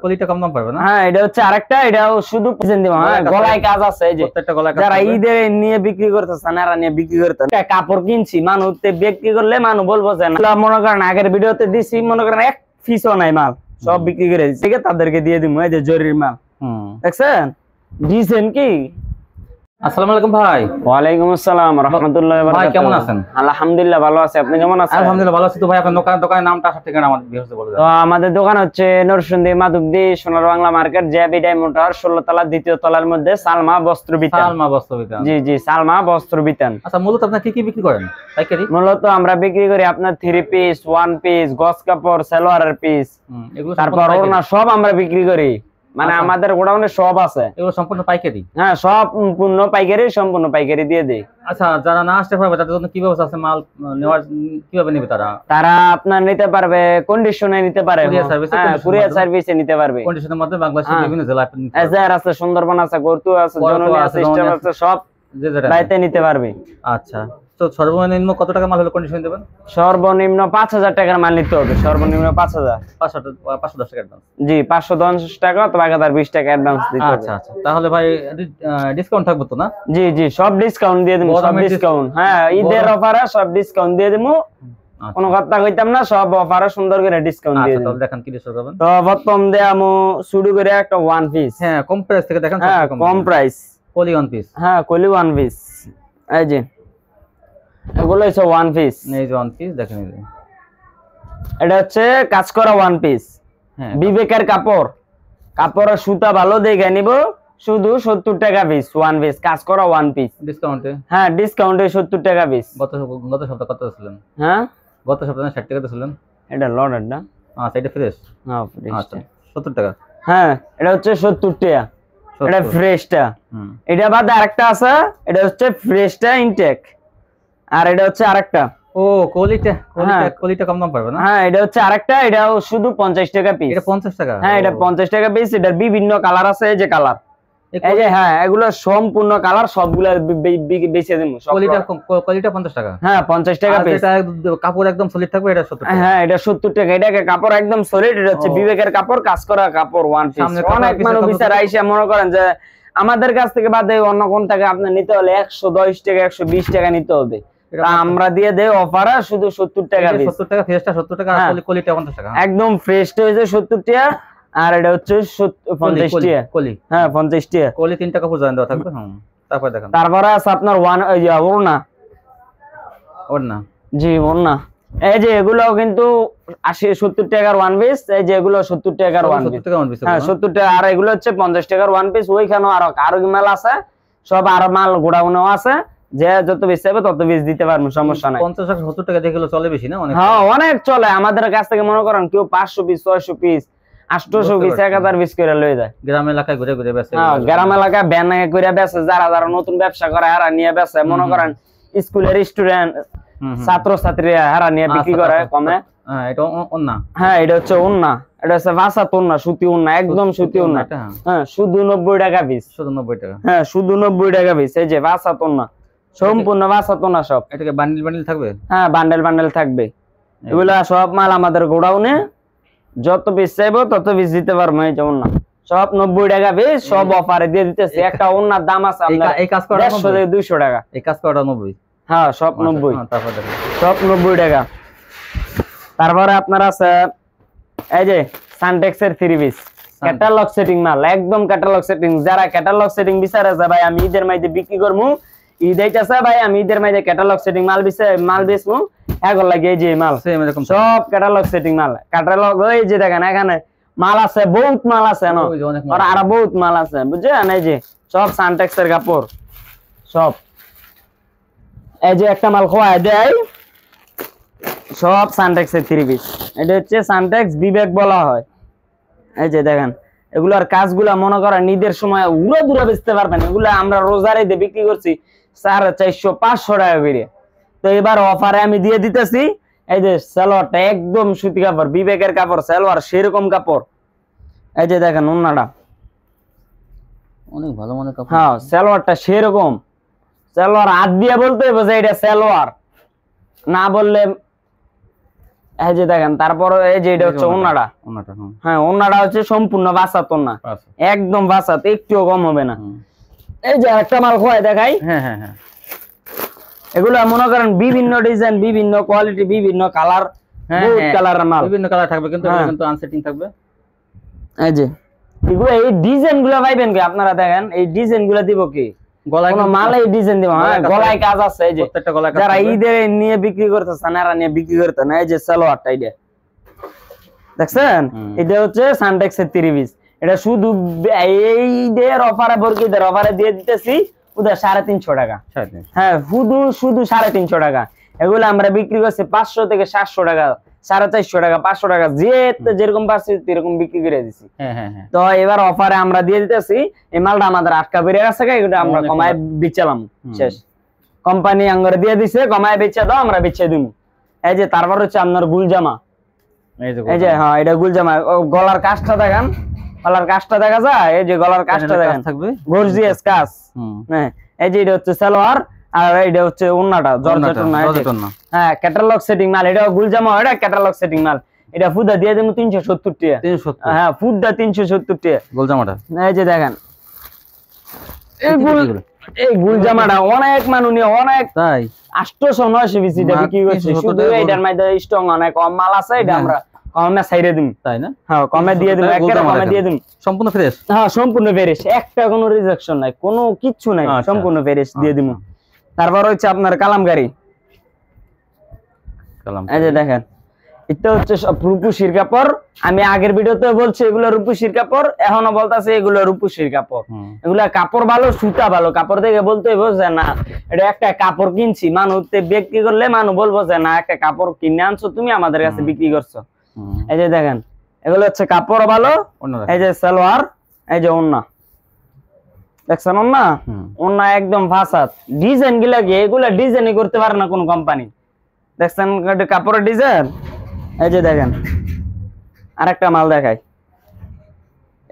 কলিটা কম দাম পাবে না? হ্যাঁ, এটা হচ্ছে আরেকটা, এটাও শুধু পিছন দিব। হ্যাঁ, গলায় কাজ আছে। এই যে প্রত্যেকটা গলায় কাজ, যারা ঈদে নিয়ে বিক্রি করতেছে না, এরা নিয়ে বিক্রি করতে কাপড় কিনছি, মানুষ বিক্রি করলে মানুষ বলবো যে না, মনে করেন আগের ভিডিওতে দিছি, মনে করেন এক পিসও নাই মাল, সব বিক্রি করে দিচ্ছি, তাদেরকে দিয়ে দিব। এই যে জরির মাল দেখছেন, দিয়েছেন কি? আসসালামু আলাইকুম ভাই। ওয়ালাইকুম আসসালাম রাহমাতুল্লাহি ওয়া বারাকাতুহু। ভাই কেমন আছেন? আলহামদুলিল্লাহ ভালো আছি, আপনি কেমন আছেন? আলহামদুলিল্লাহ ভালো আছি। তো ভাই আপনার দোকানের নামটা আসার ঠিকানা আমাদের ভিউয়ারদের বলে দেন। তো আমাদের দোকান হচ্ছে নরসিংদী মাধবদী সোনার বাংলা মার্কেট, জেবি ডায়মন্ড 16 তলা, দ্বিতীয় তলার মধ্যে সালমা বস্ত্র বিতান। সালমা বস্ত্র বিতান। জি জি, সালমা বস্ত্র বিতান। আচ্ছা, মূলত আপনি কি কি বিক্রি করেন পাইকারি? মূলত আমরা বিক্রি করি আপনার 3 পিস, 1 পিস, গস কাপড়, সালোয়ারের পিস, এগুলো তারপর ওড়না সব আমরা বিক্রি করি। মানে আমাদের গোডাউনে সব আছে। এগুলো সম্পূর্ণ পাইকারি? হ্যাঁ, সম্পূর্ণ পাইকারি, সম্পূর্ণ পাইকারি দিয়ে দেই। আচ্ছা, যারা না আসতে পারবে তাদের জন্য কি ব্যবস্থা আছে? মাল নেওয়ার কিভাবে নেবে তারা? তারা আপনার নিতে পারবে, কন্ডিশনে নিতে পারে, কুরিয়ার সার্ভিসে নিতে পারবে। কন্ডিশনের মধ্যে বাংলাদেশের বিভিন্ন জেলায় এজার আছে, সুন্দরবন আছে, গর্তু আছে, জননী আছে, স্টাফ আছে, সব যে যেটা বাইতে নিতে পারবে। আচ্ছা, তো সর্বনিম্ন কত টাকা মাল হলে কন্ডিশন দেবেন? সর্বনিম্ন 5000 টাকার মাল নিতে হবে, সর্বনিম্ন 5000। 510 টাকা অ্যাডভান্স? জি, 510 টাকা অথবা 1020 টাকা অ্যাডভান্স দিতে হবে। আচ্ছা আচ্ছা, তাহলে ভাই ডিসকাউন্ট থাকবে তো না? জি জি, সব ডিসকাউন্ট দিয়ে দেব, সব ডিসকাউন্ট। হ্যাঁ, ঈদের অফারে সব ডিসকাউন্ট দিয়ে দেব, কোনো কথা কইতাম না, সব অফারে সুন্দর করে ডিসকাউন্ট দিয়ে দেব। আচ্ছা, তাহলে দেখেন কি ডিসকাউন্ট করবেন। তো প্রথম দেয়ামু শুরু করে একটা 1 পিস। হ্যাঁ, কম প্রাইস থেকে দেখেন। হ্যাঁ, কম প্রাইস, কলি 1 পিস। হ্যাঁ, কলি 1 পিস। এই যে এগুলো হচ্ছে 1 পিস। এই যে 1 পিস দেখেন, এই যে এটা হচ্ছে কাজ করা 1 পিস। হ্যাঁ, বিবেকের কাপড়, কাপড়ের সুতা ভালো দেখে নিব, শুধু 70 টাকা পিস 1 পিস, কাজ করা 1 পিস ডিসকাউন্টে। হ্যাঁ, ডিসকাউন্টে 70 টাকা পিস। গত সপ্তাহে কত ছিলেন? হ্যাঁ, গত সপ্তাহে 60 টাকা ছিলেন। এটা লটের না? আচ্ছা, এটা ফ্রেশ? হ্যাঁ, ফ্রেশ। আচ্ছা, 70 টাকা। হ্যাঁ, এটা হচ্ছে 70 টাকা, এটা ফ্রেশটা। এটা বাদে আরেকটা আছে, এটা হচ্ছে ফ্রেশটা ইনটেক, আর এটা হচ্ছে আরেকটা। ও, কলিটা কম দাম পাবে না? হ্যাঁ, এটা হচ্ছে আরেকটা, এটাও শুধু 50 টাকা পিস। এটা 50 টাকা? হ্যাঁ, এটা 50 টাকা পিস। এটার বিভিন্ন কালার আছে, এই যে কালার, এই যে, হ্যাঁ, এগুলো সম্পূর্ণ কালার, সবগুলা বেচে দেব। কলিটা 50 টাকা? হ্যাঁ, 50 টাকা পিস। এটা কাপড় একদম সলিড থাকবে, এটা 70 টাকা? হ্যাঁ, এটা 70 টাকা। এটা কাপড় একদম সলিড, এটা হচ্ছে বিবেকের কাপড়, কাজ করা কাপড় 1 পিস। অনেক মানুষ বিচার আইসা মনে করেন যে আমাদের কাছ থেকে বাদে অন্য কোন টাকা আপনি নিতে হলে 110 টাকা 120 টাকা নিতে হবে, আমরা দিয়ে দেই অফারে শুধু 70 টাকা পিস। 70 টাকা ফ্রেশটা 70 টাকা, আর কলিটা 50 টাকা? একদম ফ্রেশটা হইছে 70 টাকা, আর এটা হচ্ছে 50 টাকা কলি। হ্যাঁ, 50 টাকা কলি 3টা কাপড় জয়েন দেওয়া থাকবে। তারপর দেখেন, তারপরে আছে আপনার ওড়না। ওড়না? জি, ওড়না। এই যে এগুলোও কিন্তু 70 টাকার 1 পিস। এই যে এগুলো 70 টাকার 1 পিস। হ্যাঁ, 70 টাকা। আর এগুলো হচ্ছে 50 টাকার 1 পিস। ওইখানেও আরো মাল আছে, সব আরো মাল গোডাউনেও আছে, যে যত বেশি হবে তত বেশি দিতে পারবো, সমস্যা নাই। 50 টাকা 70 টাকা দেখলে চলে বেশি না? হ্যাঁ, অনেক চলে। আমাদের কাছ থেকে মনে করেন কেউ 500 পিস, 600 পিস, 800 পিস, 1000 পিস করে লয়ে যায়। গ্রাম এলাকায় ঘুরে ঘুরে বেচে? হ্যাঁ, গ্রাম এলাকায় ব্যান করে বেচে। যারা নতুন ব্যবসা করে হারা নিয়ে বেচে, মনে করেন স্কুলের স্টুডেন্ট, ছাত্র ছাত্রীরা হারা নিয়ে বিক্রি করে কমে। হ্যাঁ, এটা ওন্না? হ্যাঁ, এটা হচ্ছে ওন্না, এটা হচ্ছে ভাষাত ওন্না, সুতি ওন্না, একদম সুতি ওন্না। হ্যাঁ, শুধু 90 টাকা পিস। শুধু 90 টাকা? হ্যাঁ, শুধু 90 টাকা পিস। এই যে ভাষাত ওন্না, সম্পূর্ণ ভাষাত ওন্না সব। এটাকে বান্ডেল বান্ডেল থাকবে? হ্যাঁ, বান্ডেল বান্ডেল থাকবে। এগুলা সব মাল আমাদের গোডাউনে, যত পিস চাইবো তত পিস দিতে পারবো। এই যে ওন্না সব 90 টাকা পিস, সব অফারে দিয়ে দিতেছি। একটা ওন্নার দাম আছে আপনার এই কাজ করা 150 থেকে 200 টাকা। এই কাজ করা 90? হ্যাঁ, সব 90। তারপর দেখেন, সব 90 টাকা। তারপরে আপনার আছে এই যে সানটেক্সের 3 পিস, ক্যাটালগ সেটিং মাল, একদম ক্যাটালগ সেটিং। যারা ক্যাটালগ সেটিং বিচারে যে ভাই আমি ঈদের মাইতে বিক্রি করবো, ঈদ আইতাছে ভাই আমি ঈদের মাইতে ক্যাটালগ সেটিং মাল বেচবো, এগুলো লাগে এই যে মাল সব ক্যাটালগ সেটিং মাল। ক্যাটালগ এই যে দেখেন, এখানে মাল আছে, বহুত মাল আছে, আর বহুত মাল আছে, বুঝছেন? এই যে সব সানটেক্সের কাপড় সব। এই যে একটা মাল খোয়া দেয়, সব সানটেক্সের 3 পিস। এটা হচ্ছে সানটেক্স বিবেক বলা হয়। এই যে দেখেন, এগুলার কাজগুলা মনে করেন ঈদের সময় উড়ো দূরে বেচতে পারবেন। এগুলা আমরা রোজারে দিয়ে বিক্রি করছি 450-500 টাকা করে। তো এবার অফারে আমি দিয়ে দিতেছি। এই যে সালোয়ারটা একদম সুতি কাপড়, বিবেকের কাপড়, সালোয়ার সেরকম কাপড়। এই যে দেখেন ওন্নাটা অনেক ভালো মানে কাপড়। হ্যাঁ, সালোয়ারটা সেরকম। সালোয়ার হাত দিয়ে বলতে হবে যে এটা সালোয়ার, না বললে এই যে দেখেন, তারপর এই যে এটা হচ্ছে ওন্নাটা। ওন্নাটা হ্যাঁ, ওন্নাটা হচ্ছে সম্পূর্ণ বাসাত ওন্না, একদম বাসাত, একটুও কম হবে না। এই যে একটা মাল খোয়াই দেখাই। হ্যাঁ হ্যাঁ হ্যাঁ, এগুলো মনে করেন বিভিন্ন ডিজাইন, বিভিন্ন কোয়ালিটি, বিভিন্ন কালার, বহুত কালারের মাল, বিভিন্ন কালার থাকবে, কিন্তু এগুলো কিন্তু আনসেটিং থাকবে। এই যে এগুলো, এই ডিজাইন গুলো পাইবেন কি আপনারা? দেখেন এই ডিজাইন গুলো দিব কি গলায় কোনো মাল এই ডিজাইন দিব? হ্যাঁ, গলায় কাজ আছে। এই যে প্রত্যেকটা গলায় কাজ, যারা ঈদে নিয়ে বিক্রি করতেছেন এরা নিয়ে বিক্রি করতে না। এই যে সালোয়ারটা এটা দেখছেন, এটা হচ্ছে সানটেক্সের 3 পিস। এটা শুধু এই ঈদের অফারে, বরকিদের অফারে দিয়ে দিতেছি ওদের 350 টাকা। হ্যাঁ, শুধু 350 টাকা। এগুলো আমরা বিক্রি করছি 500 থেকে 700 টাকা, 450 টাকা, 500 টাকা, যেরকম পারছি এরকম বিক্রি করে দিছি। তো এবার অফারে আমরা দিয়ে দিতেছি। এই মালটা আমাদের আটকা বেরিয়ে গেছে, এটা আমরা কমায় বেচালাম, শেষ। কোম্পানি আঙ্গরে দিয়ে দিছে, কমায় বেচে দাও, আমরা বেচে দিব। এই যে তারপর হচ্ছে আপনার গুলজামা। এই যে হ্যাঁ, এটা গুলজামা। গলার কাজটা দেখেন, গলার কাজটা দেখা যায়। এই যে গলার কাজটা দেখেন, গর্জিয়াস কাজ। হ্যাঁ, এই যে এটা হচ্ছে সালোয়ার, আর এটা হচ্ছে ওন্নাটা, জর্জেট ওন্না। হ্যাঁ, ক্যাটালগ সেটিং মাল। এটা গুলজামা, এটা ক্যাটালগ সেটিং মাল। এটা ফুদা দিয়ে দেবো 370 টাকা। 370? হ্যাঁ, ফুদা 370 টাকা গুলজামাটা। এই যে দেখেন, এই গুলজামাটা অনেক মানুষ নিয়ে, অনেক তাই 800-900 পিস এটা বিক্রি করছে। শুধু এটার মধ্যে স্ট্রং অনেক কম মাল আছে, এটা আমরা কমে ছাইরে দিন, তাই না? হ্যাঁ, কমে দিয়ে দিন, একেবারে কমে দিয়ে দিন। সম্পূর্ণ ফ্রেশ? হ্যাঁ, সম্পূর্ণ ফ্রেশ, একটা কোনো রিজেকশন নাই, কোনো কিচ্ছু নাই, সম্পূর্ণ ফ্রেশ দিয়ে দিন। তারপর হচ্ছে আপনার কালামকারী। এই যে দেখেন, এটা হচ্ছে সব রূপসীর কাপড়। আমি আগের ভিডিওতে বলছি এগুলো রূপসীর কাপড়, এখনো বলতাছে এগুলো রূপসীর কাপড়। এগুলা কাপড় ভালো, সুতা ভালো। কাপড় দেখে বলতে হইব যে না, এটা একটা কাপড় কিনছি। মানুষ বিক্রি করলে মানুষ বলবো যে না, একটা কাপড় কিনে আনছো তুমি, আমাদের কাছে বিক্রি করছো। এই যে দেখেন, এগুলো হচ্ছে কাপড় ভালো। এই যে সালোয়ার, এই যে ওন্না দেখছেন, ওন্না ওন্না একদম ফাসাদ। ডিজাইন গুলা কি, এগুলা ডিজাইনই করতে পারে না কোন কোম্পানি। দেখছেন কাপড়ের ডিজাইন। এই যে দেখেন, আরেকটা মাল দেখাই।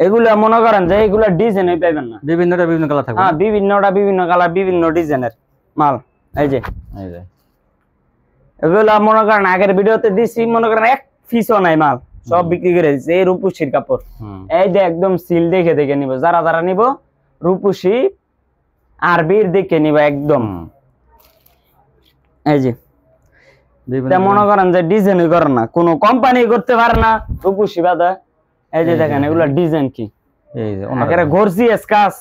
এগুলা মনে করেন যে এগুলা ডিজাইনই পাইবেন না, বিভিন্নটা বিভিন্ন কালার থাকবে। হ্যাঁ, বিভিন্নটা বিভিন্ন কালার, বিভিন্ন ডিজাইনের মাল। এই যে এগুলা মনে করেন আগের ভিডিওতে দিছি, মনে করেন এক পিসও নাই মাল, সব বিক্রি করে দিচ্ছে। এই রূপসীর কাপড়, এই যে একদম সিল দেখে দেখে নিব, যারা যারা নিব রূপসী আরবির দেখে নিব একদম। এই যে মনে করেন যে ডিজাইন করে না, কোন কোম্পানি করতে পারে না রূপসী বাদা। এই যে দেখেন, এগুলা ডিজাইন কি, গর্জিয়াস কাজ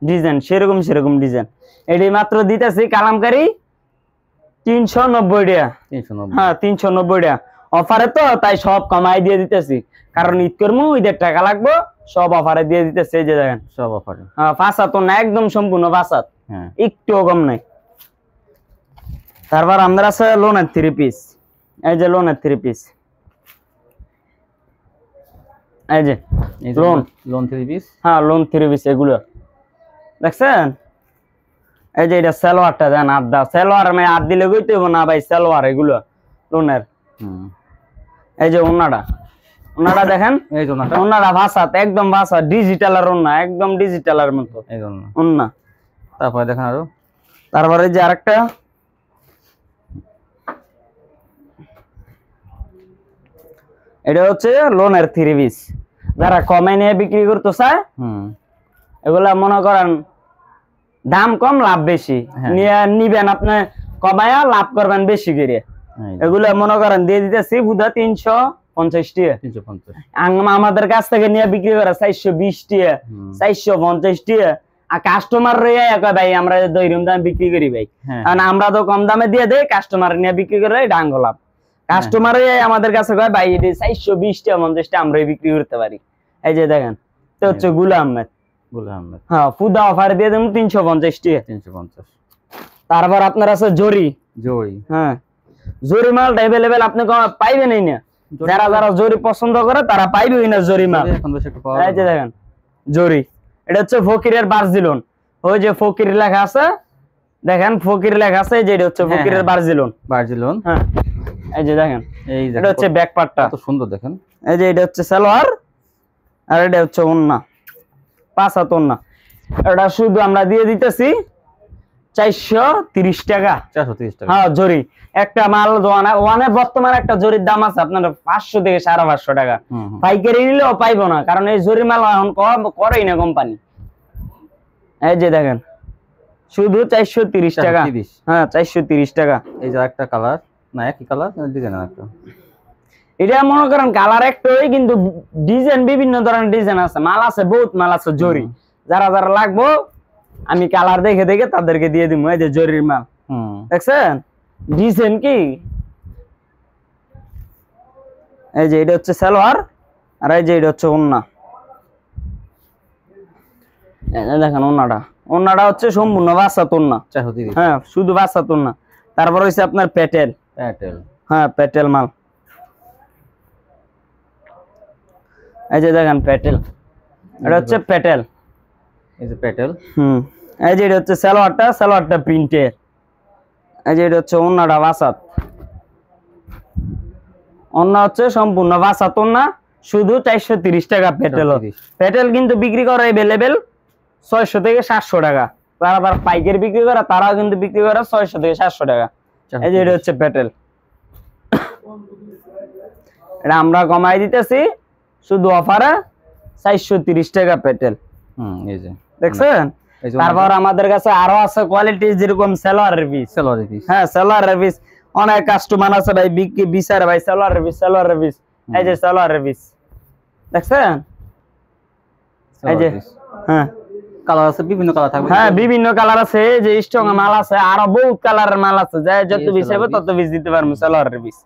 ডিজাইন, সেরকম সেরকম ডিজাইন। এটি মাত্র দিতেছি কালামকারী 390 টাকা। হ্যাঁ, 390 টাকা অফারে, তো তাই সব কমাই দিয়ে দিতেছি, কারণ ঈদ করবো, ঈদের টাকা লাগবে, সব অফারে দিয়ে দিতেছে। এই যে দেখেন, সব অফারে। হ্যাঁ, ফাসাত না, একদম সম্পূর্ণ ফাসাত, একটুও কম নাই। তারপর আমাদের আছে লোনের 3 পিস। এই যে লোনের 3 পিস, এই যে লোন 3 পিস। হ্যাঁ, লোন 3 পিস এগুলো দেখছেন। এই যে এটা সালোয়ারটা দেন, আদা সালোয়ার, আমি আদ দিলে কইতে হইব না ভাই, সালোয়ার এগুলো লোনের। এই যে ওন্নাটা, ওন্নাটা দেখেন, এই যে ওন্নাটা ভাষাত, একদম ভাষা ডিজিটালের ওন্না, একদম ডিজিটালের মতো এই ওন্না। তারপরে দেখেন আরো, তারপরে যে আরেকটা, এটা হচ্ছে লোনের 3 পিস। যারা কমে নিয়ে বিক্রি করতে চায়, এগুলা মনে করেন দাম কম লাভ বেশি, নিয়ে নিবেন আপনি, কমায়া লাভ করবেন বেশি করে। এগুলা মনে করেন দিয়ে দিতেছি বুধা 350 টাকা। আমাদের কাছ থেকে নিয়ে বিক্রি করে 420 টাকা, 450 টাকা। আর কাস্টমার ভাই আমরা দৈরম দামে বিক্রি করি ভাই, কারণ আমরা তো কম দামে দিয়ে দেই, কাস্টমার নিয়ে বিক্রি করে ডাঙ্গ লাভ। কাস্টমার আমাদের কাছে কয় ভাই এটা 420 টাকা 50 টাকা আমরা বিক্রি করতে পারি। এই যে দেখেন, তো হচ্ছে গুলাম আহমেদ। হ্যাঁ, ফুদা অফার দিয়ে দেবো 350 টাকা। 350। তারপর আপনার আছে জরি। হ্যাঁ, জরি মালটা अवेलेबल আপনি পাইবেনই না। যারা যারা জরি পছন্দ করে তারা পাইবেই না জরি মাল। এই যে দেখেন জরি, এটা হচ্ছে ফকিরের বার্জিলন। ওই যে ফকির লেখা আছে, দেখেন ফকির লেখা আছে, যে এটা হচ্ছে ফকিরের বার্জিলন। হ্যাঁ, এই যে দেখেন, এটা হচ্ছে ব্যাক পার্টটা, কত সুন্দর দেখেন। এই যে এটা হচ্ছে সালোয়ার, আর এটা হচ্ছে ওন্না, পাঁচাত ওন্না। এটা শুধু আমরা দিয়ে দিতেছি 430 টাকা। 430 টাকা। হ্যাঁ জরি একটা মাল ওয়ানে বর্তমানে একটা জরির দাম আছে আপনার 500 থেকে 550 টাকা। পাইকারি নিলেও পাইবো না, কারণ এই জরি মাল এখন করেই না কোম্পানি। এই যে দেখেন শুধু 430 টাকা। 430। হ্যাঁ 430 টাকা। এই যে একটা কালার, না একই কালার, ডিজাইন একটা। এটা মনে করেন কালার একটাই, কিন্তু ডিজাইন বিভিন্ন ধরনের ডিজাইন আছে, মাল আছে, বহুত মাল আছে জরি। যারা যারা লাগবো আমি কালার দেখে দেখে তাদেরকে দিয়ে দিব। এই যে জরির মাল দেখছেন ডিজাইন কি। এই যে এটা হচ্ছে সালোয়ার, আর এই যে এটা হচ্ছে ওন্না। দেখেন ওন্নাটা হচ্ছে সম্পূর্ণ বাসাত ওন্না। 430। হ্যাঁ শুধু বাসাত ওন্না। তারপর হচ্ছে আপনার পেটেল। হ্যাঁ পেটেল মাল। এই যে দেখেন পেটেল, এটা হচ্ছে পেটেল। এই যে পেটেল। এই যে এটা হচ্ছে সালোয়ারটা প্রিন্টের। এই যে এটা হচ্ছে ওন্নাটা বাসাত। ওন্না হচ্ছে সম্পূর্ণ বাসাত ওন্না, শুধু 430 টাকা পেটেল। পেটেল কিন্তু বিক্রি করে अवेलेबल 600 থেকে 700 টাকা। যারা পাইকারি বিক্রি করে তারাও কিন্তু বিক্রি করে 600 থেকে 700 টাকা। এই যে এটা হচ্ছে পেটেল, এটা আমরা কমাই দিতেছি শুধু অফারে 430 টাকা পেটেল। এই যে দেখছেন। তারপর আমাদের কাছে আরো আছে কোয়ালিটি, যেরকম সালোয়ারের পিস। হ্যাঁ সালোয়ারের পিস অনেক কাস্টমার আছে ভাই বিচারে ভাই সালোয়ারের পিস। এই যে সালোয়ারের পিস দেখছেন। এই যে হ্যাঁ কালার আছে, বিভিন্ন কালার থাকবে। হ্যাঁ বিভিন্ন কালার আছে, যে স্ট্রং মাল আছে, আরো বহুত কালারের মাল আছে, যাই যত পিস হবে তত পিস দিতে পারবো সালোয়ারের পিস।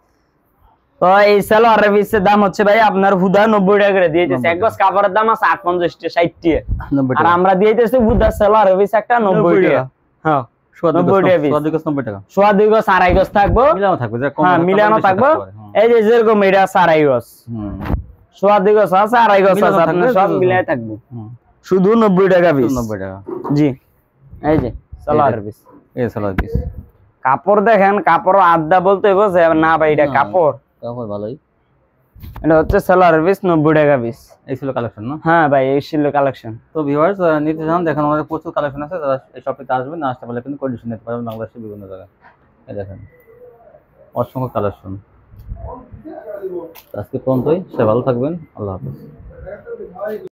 তো এই সালোয়ারের পিসের দাম হচ্ছে ভাই আপনার হুদা 90 টাকা করে দিয়ে দিতেছে। এক গজ কাপড়ের দাম আছে 58 টা 60 টাকা, আর আমরা দিয়ে দিতেছি হুদা সালোয়ারের পিস একটা 90 টাকা। হ্যাঁ 90 টাকা পিস। 90 টাকা। সোয়া 2 গজ আড়াই গজ থাকবো, মিলানো থাকবে। হ্যাঁ মিলানো থাকবো। এই যে যেরকম এটা আছে আড়াই গজ, সোয়া 2 গজ আছে, আড়াই গজ আছে, আপনার সব মিলাই থাকবে শুধু 90 টাকা পিস। 90 টাকা। জি এই যে সালোয়ারের পিস। এই সালোয়ার পিস। কাপড় দেখেন, কাপড় আদা বলতে হইব যে না ভাই এটা কাপড় ভালোই। এটা হচ্ছে সালোয়ারের পিস 90 টাকা পিস। এই ছিল কালেকশন না? হ্যাঁ ভাই এই ছিল কালেকশন। তো ভিউয়ার্স নিতে চান দেখেন আমাদের প্রচুর কালেকশন আছে, যারা এই শপে আসবেন, না আসতে পারলে কিন্তু কন্ডিশন নিতে পারবেন বাংলাদেশের বিভিন্ন জায়গায়। এই দেখেন অসংখ্য কালেকশন। আজকে পর্যন্তই, সবাই ভালো থাকবেন, আল্লাহ হাফেজ।